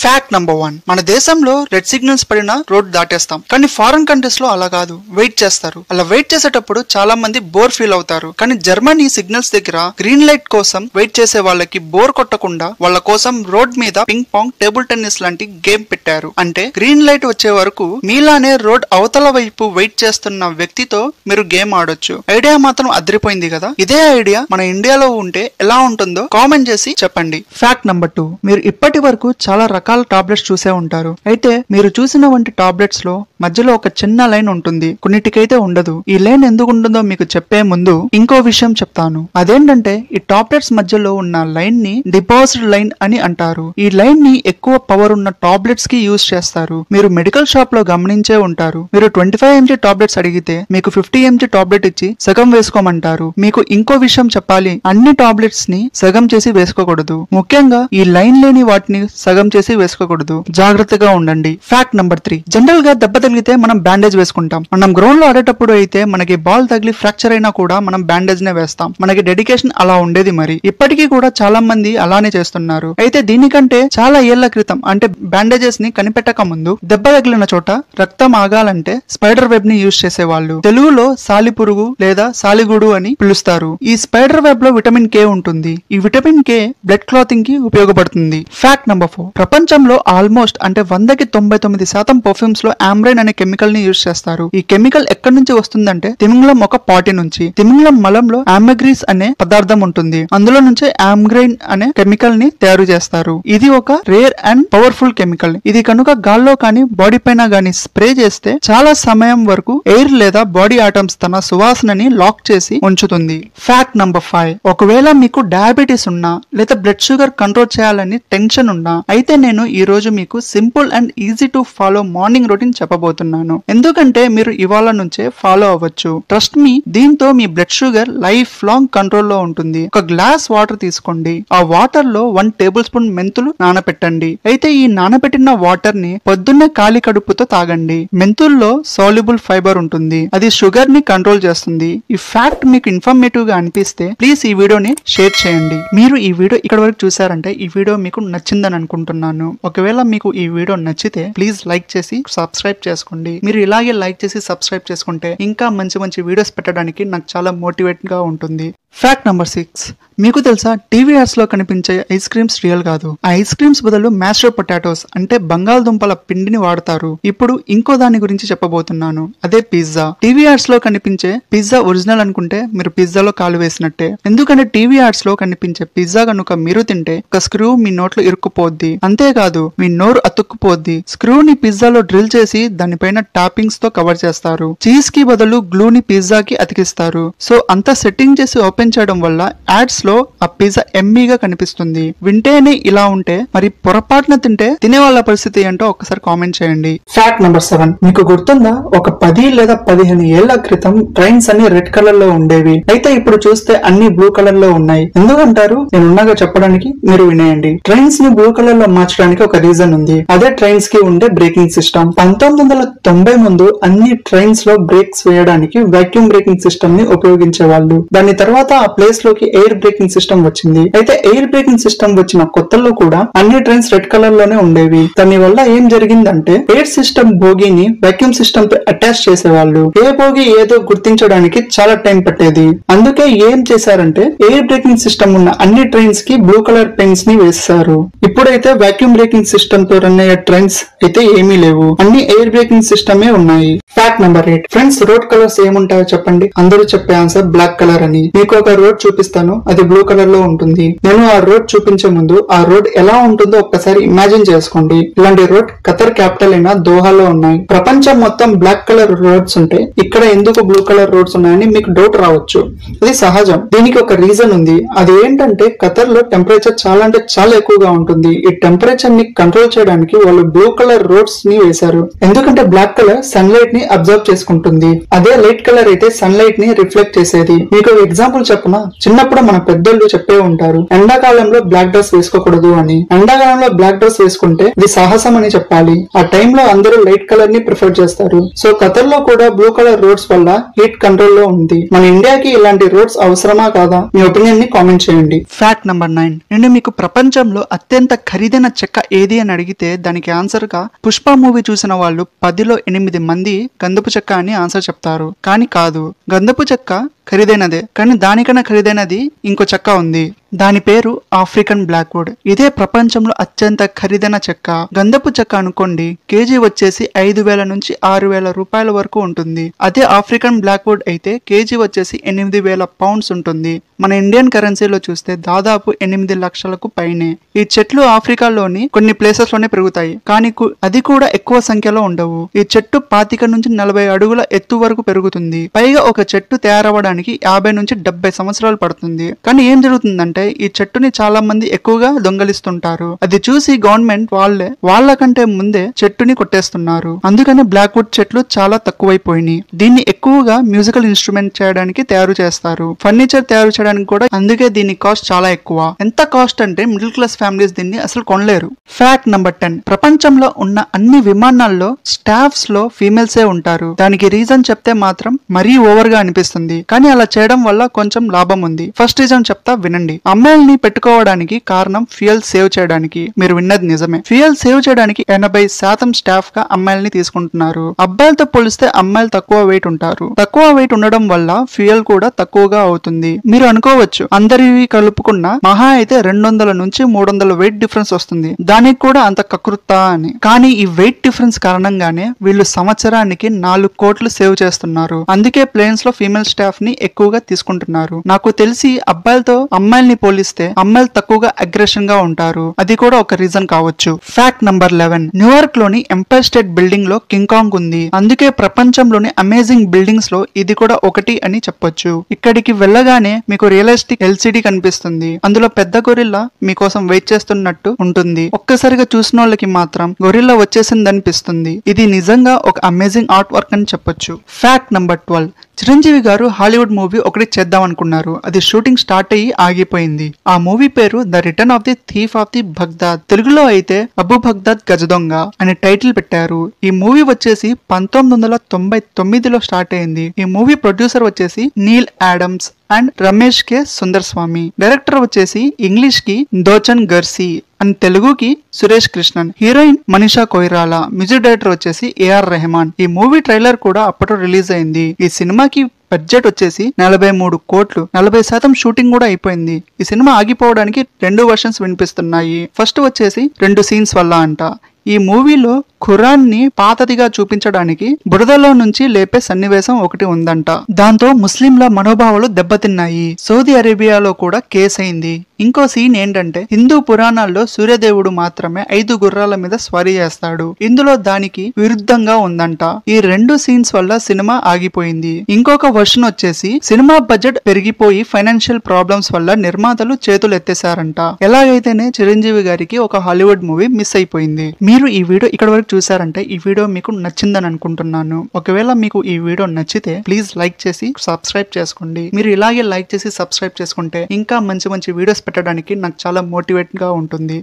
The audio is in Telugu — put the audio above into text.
ఫ్యాక్ట్ నంబర్ 1 మన దేశంలో రెడ్ సిగ్నల్స్ పడిన రోడ్ దాటేస్తాం. కానీ ఫారెన్ కంట్రీస్ లో అలా కాదు, వెయిట్ చేస్తారు. అలా వెయిట్ చేసేటప్పుడు చాలా మంది బోర్ ఫీల్ అవుతారు. కానీ జర్మనీ సిగ్నల్స్ దగ్గర గ్రీన్ లైట్ కోసం వెయిట్ చేసే వాళ్ళకి బోర్ కొట్టకుండా వాళ్ళ కోసం రోడ్ మీద పింగ్ పాంగ్, టేబుల్ టెన్నిస్ లాంటి గేమ్ పెట్టారు. అంటే గ్రీన్ లైట్ వచ్చే వరకు మీలానే రోడ్ అవతల వైపు వెయిట్ చేస్తున్న వ్యక్తితో మీరు గేమ్ ఆడొచ్చు. ఐడియా మాత్రం అదిరిపోయింది కదా. ఇదే ఐడియా మన ఇండియాలో ఉంటే ఎలా ఉంటుందో కామెంట్ చేసి చెప్పండి. ఫ్యాక్ట్ నంబర్ 2 మీరు ఇప్పటి వరకు చాలా రకాల టాబ్లెట్స్ చూసే ఉంటారు. అయితే మీరు చూసిన వంటి టాబ్లెట్స్ లో మధ్యలో ఒక చిన్న లైన్ ఉంటుంది, కొన్నిటికైతే ఉండదు. ఈ లైన్ ఎందుకు ఉంటుందో మీకు చెప్పే ముందు ఇంకో విషయం చెప్తాను. అదేంటంటే ఈ టాబ్లెట్స్ మధ్యలో ఉన్న లైన్ ని డిపాజిట్ లైన్ అని అంటారు. ఈ లైన్ ని ఎక్కువ పవర్ ఉన్న టాబ్లెట్స్ కి యూజ్ చేస్తారు. మీరు మెడికల్ షాప్ లో గమనించే ఉంటారు. మీరు 25 mg టాబ్లెట్స్ అడిగితే మీకు 50 mg టాబ్లెట్ ఇచ్చి సగం వేసుకోమంటారు. మీకు ఇంకో విషయం చెప్పాలి, అన్ని టాబ్లెట్స్ ని సగం చేసి వేసుకోకూడదు. ముఖ్యంగా ఈ లైన్ లేని వాటిని సగం చేసి వేసుకోకూడదు. జాగ్రత్తగా ఉండండి. ఫ్యాక్ట్ నంబర్ 3 జనరల్ గా దెబ్బ తగిలితే మనం బ్యాండేజ్ వేసుకుంటాం. మనం గ్రౌండ్ లో ఆడేటప్పుడు అయితే మనకి బాల్ తగిలి ఫ్రాక్చర్ అయినా కూడా మనం బ్యాండేజ్ నే వేస్తాం. మనకి డెడికేషన్ అలా ఉండేది. మరి ఇప్పటికీ కూడా చాలా మంది అలానే చేస్తున్నారు. అయితే దీనికంటే చాలా ఏళ్ల క్రితం, అంటే బ్యాండేజెస్ ని కనిపెట్టక ముందు దెబ్బ తగిలిన చోట రక్తం ఆగాలంటే స్పైడర్ వెబ్ ని యూజ్ చేసేవాళ్ళు. తెలుగులో సాలిపురుగు లేదా సాలిగుడు అని పిలుస్తారు. ఈ స్పైడర్ వెబ్ లో విటమిన్ కే ఉంటుంది. ఈ విటమిన్ కే బ్లడ్ క్లాతింగ్ కి ఉపయోగపడుతుంది. ఫ్యాక్ట్ నంబర్ 4 ప్రపంచంలో ఆల్మోస్ట్ అంటే 100కి 99% పర్ఫ్యూమ్స్ లో ఆమ్రైన్ అనే కెమికల్ ని యూజ్ చేస్తారు. ఈ కెమికల్ ఎక్కడి నుంచి వస్తుందంటే తిమింగలం ఒక పాటి నుంచి. తిమింగలం మలంలో ఆమ్గ్రీస్ అనే పదార్థం ఉంటుంది. అందులో నుంచే ఆమ్గ్రైన్ అనే కెమికల్ ని తయారు చేస్తారు. ఇది ఒక రేర్ అండ్ పవర్ఫుల్ కెమికల్. ఇది కనుక గాల్లో కానీ బాడీ పైన గానీ స్ప్రే చేస్తే చాలా సమయం వరకు ఎయిర్ లేదా బాడీ ఆటమ్స్ తన సువాసనని లాక్ చేసి ఉంచుతుంది. ఫ్యాక్ట్ నంబర్ 5 ఒకవేళ మీకు డయాబెటీస్ ఉన్నా లేదా బ్లడ్ షుగర్ కంట్రోల్ చేయాలని టెన్షన్ ఉన్నా అయితే నేను ఈ రోజు మీకు simple and easy to follow morning routine చెప్పబోతున్నాను. ఎందుకంటే మీరు ఇవాళ నుంచే ఫాలో అవ్వచ్చు. ట్రస్ట్ మీ, దీంతో మీ blood sugar life long control లో ఉంటుంది. ఒక గ్లాస్ వాటర్ తీసుకోండి. ఆ వాటర్ లో 1 టేబుల్ స్పూన్ మెంతులు నానబెట్టండి. అయితే ఈ నానబెట్టిన వాటర్ ని పొద్దున్నే ఖాళీ కడుపుతో తాగండి. మెంతుల్లో సాల్యుబుల్ ఫైబర్ ఉంటుంది. అది షుగర్ ని కంట్రోల్ చేస్తుంది. ఈ ఫ్యాక్ట్ మీకు ఇన్ఫర్మేటివ్ గా అనిపిస్తే ప్లీజ్ ఈ వీడియోని షేర్ చేయండి. మీరు ఈ వీడియో ఇక్కడ వరకు చూసారంటే ఈ వీడియో మీకు నచ్చిందని అనుకుంటున్నాను. ఒకవేళ మీకు ఈ వీడియో నచ్చితే ప్లీజ్ లైక్ చేసి సబ్స్క్రైబ్ చేసుకోండి. మీరు ఇలాగే లైక్ చేసి సబ్స్క్రైబ్ చేసుకుంటే ఇంకా మంచి మంచి వీడియోస్ పెట్టడానికి నాకు చాలా మోటివేట్ గా ఉంటుంది. ఫ్యాక్ట్ నంబర్ 6 మీకు తెలుసా, టీవీఆర్స్ లో కనిపించే ఐస్ క్రీమ్స్ రియల్ కాదు. ఆ ఐస్ క్రీమ్స్ బదులు మ్యాష్డ్ పొటాటోస్ అంటే బంగాళదుంపల పిండిని వాడతారు. ఇప్పుడు ఇంకో దాని గురించి చెప్పబోతున్నాను, అదే పిజ్జా. టీవీఆర్స్ లో కనిపించే పిజ్జా ఒరిజినల్ అనుకుంటే మీరు పిజ్జాలో కాలు వేసినట్టే. ఎందుకంటే టీవీఆర్స్ లో కనిపించే పిజ్జా కనుక మీరు తింటే ఒక స్క్రూ మీ నోట్లో ఇరుక్కుపోద్ది. అంతేకాదు మీ నోరు అతుక్కుపోద్ది. స్క్రూని పిజ్జాలో డ్రిల్ చేసి దానిపైన టాపింగ్స్ తో కవర్ చేస్తారు. చీజ్ కి బదులు గ్లూని పిజ్జాకి అతికిస్తారు. సో అంతా సెట్టింగ్ చేసి ఓపెన్ చేయడం వల్ల యాడ్స్ లో ఆ పిజ్జా ఎమ్మీగా కనిపిస్తుంది. వింటేనే ఇలా ఉంటే మరి పొరపాటున తింటే తినే వాళ్ళ పరిస్థితి ఏంటో ఒకసారి కామెంట్ చేయండి. ఫ్యాక్ట్ నంబర్ 7 మీకు గుర్తుందా, ఒక 10 లేదా 15 ఏళ్ల క్రితం ట్రైన్స్ అన్ని రెడ్ కలర్ లో ఉండేవి. అయితే ఇప్పుడు చూస్తే అన్ని బ్లూ కలర్ లో ఉన్నాయి. ఎందుకంటారు? నేను ఉన్నాగా చెప్పడానికి, మీరు వినేయండి. ట్రైన్స్ ని బ్లూ కలర్ లో మార్చడానికి ఒక రీజన్ ఉంది. అదే ట్రైన్స్ కి ఉండే బ్రేకింగ్ సిస్టమ్. 1990 ముందు అన్ని ట్రైన్స్ లో బ్రేక్స్ వేయడానికి వాక్యూమ్ బ్రేకింగ్ సిస్టమ్ ని ఉపయోగించేవాళ్ళు. దాని తర్వాత ఆ ప్లేస్ లోకి ఎయిర్ బ్రేకింగ్ సిస్టమ్ వచ్చింది. అయితే ఎయిర్ బ్రేకింగ్ సిస్టమ్ వచ్చిన కొత్తలో కూడా అన్ని ట్రైన్స్ రెడ్ కలర్ లోనే ఉండేవి. దాని వల్ల ఏం జరిగిందంటే ఎయిర్ సిస్టమ్ బోగీని వాక్యూమ్ సిస్టమ్ తో అటాచ్ చేసేవాళ్ళు. ఏ బోగి ఏదో గుర్తించడానికి చాలా టైం పట్టేది. అందుకే ఏం చేశారంటే ఎయిర్ బ్రేకింగ్ సిస్టమ్ ఉన్న అన్ని ట్రైన్స్ కి బ్లూ కలర్ పెయింట్స్ ని వేస్తారు. ఇప్పుడైతే వాక్యూమ్ బ్రేకింగ్ సిస్టమ్ తో రన్ అయ్యే ట్రైన్స్ అయితే ఏమీ లేవు. అన్ని ఎయిర్ బ్రేకింగ్ సిస్టమే ఉన్నాయి. Fact number 8 friends, road colours ఏముంటాయో చెప్పండి. అందరూ చెప్పే ఆన్సర్ బ్లాక్ కలర్ అని. మీకు ఒక రోడ్ చూపిస్తాను, అది బ్లూ కలర్ లో ఉంటుంది. నేను ఆ రోడ్ చూపించే ముందు ఆ రోడ్ ఎలా ఉంటుందో ఒక్కసారి ఇమాజిన్ చేసుకోండి. ఇలాంటి రోడ్ ఖతర్ క్యాపిటల్ అయిన దోహాలో ఉన్నాయి. ప్రపంచం మొత్తం బ్లాక్ కలర్ రోడ్స్ ఉంటే ఇక్కడ ఎందుకు బ్లూ కలర్ రోడ్స్ ఉన్నాయని మీకు డౌట్ రావచ్చు. అది సహజం. దీనికి ఒక రీజన్ ఉంది. అది ఏంటంటే ఖతర్ లో టెంపరేచర్ చాలా అంటే చాలా ఎక్కువగా ఉంటుంది. ఈ టెంపరేచర్ ని కంట్రోల్ చేయడానికి వాళ్ళు బ్లూ కలర్ రోడ్స్ ని వేశారు. ఎందుకంటే బ్లాక్ కలర్ సన్ లైట్ ని అబ్జర్వ్ చేసుకుంటుంది. అదే లైట్ కలర్ అయితే సన్ లైట్ ని రిఫ్లెక్ట్ చేసేది. మీకు ఎగ్జాంపుల్ చెప్పనా, చిన్నప్పుడు మన పెద్దోళ్ళు చెప్పే ఉంటారు ఎండాకాలంలో బ్లాక్ డ్రెస్ వేసుకోకూడదు అని. ఎండాకాలంలో బ్లాక్ డ్రెస్ వేసుకుంటే ఇది సాహసం అని చెప్పాలి. ఆ టైంలో అందరూ లైట్ కలర్ ని ప్రిఫర్ చేస్తారు. సో ఖతర్ లో కూడా బ్లూ కలర్ రోడ్స్ వల్ల హీట్ కంట్రోల్ లో ఉంది. మన ఇండియాకి ఇలాంటి రోడ్స్ అవసరమా కాదా? మీ ఒపీనియన్ ని కామెంట్ చేయండి. Fact number 9. నేను మీకు ప్రపంచంలో అత్యంత ఖరీదైన చెక్క ఏది అని అడిగితే దానికి ఆన్సర్ గా పుష్ప మూవీ చూసిన వాళ్ళు 10లో 8 మంది గంధపు చెక్క అని ఆన్సర్ చెప్తారు. కానీ కాదు, గంధపు చెక్క ఖరీదైనదే, కానీ దానికన్నా ఖరీదైనది ఇంకో చెక్క ఉంది. దాని పేరు ఆఫ్రికన్ బ్లాక్వుడ్. ఇదే ప్రపంచంలో అత్యంత ఖరీదైన చెక్క. గంధపు చెక్క అనుకోండి, కేజీ వచ్చేసి 5,000 నుంచి 6,000 రూపాయల వరకు ఉంటుంది. అదే ఆఫ్రికన్ బ్లాక్వుడ్ అయితే కేజీ వచ్చేసి 8,000 పౌండ్స్ ఉంటుంది. మన ఇండియన్ కరెన్సీలో చూస్తే దాదాపు 8 లక్షలకు పైనే. ఈ చెట్లు ఆఫ్రికాలోని కొన్ని ప్లేసెస్ లోనే పెరుగుతాయి, కానీ అది కూడా ఎక్కువ సంఖ్యలో ఉండవు. ఈ చెట్టు 25 నుంచి 40 అడుగుల ఎత్తు వరకు పెరుగుతుంది. పైగా ఒక చెట్టు తయారవడానికి 50 నుంచి 70 సంవత్సరాలు పడుతుంది. కానీ ఏం జరుగుతుందంటే ఈ చెట్టుని చాలా మంది ఎక్కువగా దొంగలిస్తుంటారు. అది చూసి గవర్నమెంట్ వాళ్ళకంటే ముందే చెట్టుని కొట్టేస్తున్నారు. అందుకని బ్లాక్వుడ్ చెట్లు చాలా తక్కువైపోయినాయి. దీన్ని ఎక్కువగా మ్యూజికల్ ఇన్స్ట్రుమెంట్ చేయడానికి తయారు చేస్తారు, ఫర్నిచర్ తయారు చేయడానికి కూడా. అందుకే దీని కాస్ట్ చాలా ఎక్కువ. ఎంత కాస్ట్ అంటే మిడిల్ క్లాస్ ఫ్యామిలీస్ దీన్ని అసలు కొనలేరు. Fact number 10. ప్రపంచంలో ఉన్న అన్ని విమానాల్లో స్టాఫ్స్ లో ఫీమేల్సే ఉంటారు. దానికి రీజన్ చెప్తే మాత్రం మరీ ఓవర్ గా అనిపిస్తుంది, కానీ అలా చేయడం వల్ల కొంచెం లాభం ఉంది. ఫస్ట్ రీజన్ చెప్తా, వినండి. అమ్మాయిల్ని పెట్టుకోవడానికి కారణం ఫ్యూయల్ సేవ్ చేయడానికి. మీరు విన్నది నిజమే. ఫ్యూయల్ సేవ్ చేయడానికి 80% స్టాఫ్ గా అమ్మాయిల్ని తీసుకుంటున్నారు. అబ్బాయిలతో పోలిస్తే అమ్మాయిలు తక్కువ వెయిట్ ఉంటారు. తక్కువ వెయిట్ ఉండడం వల్ల ఫ్యూయల్ కూడా తక్కువగా అవుతుంది. మీరు అనుకోవచ్చు అందరివి కలుపుకున్న మహా అయితే 200 నుంచి 300 వెయిట్ డిఫరెన్స్ వస్తుంది, దానికి కూడా అంత కకృత్తా అని. కానీ ఈ వెయిట్ డిఫరెన్స్ కారణంగానే వీళ్ళు సంవత్సరానికి 4 కోట్లు సేవ్ చేస్తున్నారు. అందుకే ప్లేన్స్ లో ఫీమేల్ స్టాఫ్ ని ఎక్కువగా తీసుకుంటున్నారు. నాకు తెలిసి అబ్బాయిలతో అమ్మాయిల్ని పోలిస్తే అమ్మాయిలు తక్కువగా అగ్రెషన్ గా ఉంటారు. అది కూడా ఒక రీజన్ కావచ్చు. Fact number 11. న్యూయార్క్ లోని ఎంపైర్ స్టేట్ బిల్డింగ్ లో కింగ్ కాంగ్ ఉంది. అందుకే ప్రపంచంలోని అమేజింగ్ బిల్డింగ్స్ లో ఇది కూడా ఒకటి అని చెప్పొచ్చు. ఇక్కడికి వెళ్ళగానే మీకు రియలిస్టిక్ ఎల్సిడి కనిపిస్తుంది. అందులో పెద్ద గొరిల్లా మీకోసం వెయిట్ చేస్తున్నట్టు ఉంటుంది. ఒక్కసారిగా చూసిన వాళ్ళకి మాత్రం గొరిల్లా వచ్చేసింది అనిపిస్తుంది. ఇది నిజంగా ఒక అమేజింగ్ ఆర్ట్ వర్క్ అని చెప్పొచ్చు. Fact number 12. చిరంజీవి గారు హాలీవుడ్ మూవీ ఒకటి చేద్దాం అనుకున్నారు. అది షూటింగ్ స్టార్ట్ అయ్యి ఆగిపోయింది. ఆ మూవీ పేరు the return of the thief of the Baghdad. తెలుగులో అయితే అబు బగ్దాద్ గజదొంగ అనే టైటిల్ పెట్టారు. ఈ మూవీ వచ్చేసి 1999లో స్టార్ట్ అయింది. ఈ మూవీ ప్రొడ్యూసర్ వచ్చేసి Neil Adams and Ramesh K Sundar Swamy. Director వచ్చేసి ఇంగ్లీష్ కి దోచన్ గర్సీ అండ్ తెలుగుకి Suresh Krishnan. Heroine Manisha Koirala. Music director వచ్చేసి ఏఆర్ రెహమాన్. ఈ మూవీ ట్రైలర్ కూడా అప్పట్లో రిలీజ్ అయింది. ఈ సినిమాకి బడ్జెట్ వచ్చేసి 43 కోట్లు. 40% షూటింగ్ కూడా అయిపోయింది. ఈ సినిమా ఆగిపోవడానికి 2 వర్షన్స్ వినిపిస్తున్నాయి. ఫస్ట్ వచ్చేసి 2 సీన్స్ వల్ల అంట. ఈ మూవీలో ఖురాన్ ని పాతదిగా చూపించడానికి బురదలో నుంచి లేపే సన్నివేశం ఒకటి ఉందంట. దాంతో ముస్లింల మనోభావాలు దెబ్బతిన్నాయి. సౌదీ అరేబియాలో కూడా కేసు అయింది. ఇంకో సీన్ ఏంటంటే హిందూ పురాణాల్లో సూర్యదేవుడు మాత్రమే 5 గుర్రాల మీద స్వారీ చేస్తాడు. ఇందులో దానికి విరుద్ధంగా ఉందంట. ఈ 2 సీన్స్ వల్ల సినిమా ఆగిపోయింది. ఇంకొక వర్షన్ వచ్చేసి సినిమా బడ్జెట్ పెరిగిపోయి ఫైనాన్షియల్ ప్రాబ్లమ్స్ వల్ల నిర్మాతలు చేతులు ఎత్తేసారంట. ఎలాగైతేనే చిరంజీవి గారికి ఒక హాలీవుడ్ మూవీ మిస్ అయిపోయింది. మీరు ఈ వీడియో ఇక్కడ వరకు చూసారంటే ఈ వీడియో మీకు నచ్చిందని అనుకుంటున్నాను. ఒకవేళ మీకు ఈ వీడియో నచ్చితే ప్లీజ్ లైక్ చేసి సబ్స్క్రైబ్ చేసుకోండి. మీరు ఇలాగే లైక్ చేసి సబ్స్క్రైబ్ చేసుకుంటే ఇంకా మంచి మంచి వీడియోస్ పెట్టడానికి నాకు చాలా మోటివేట్ గా ఉంటుంది.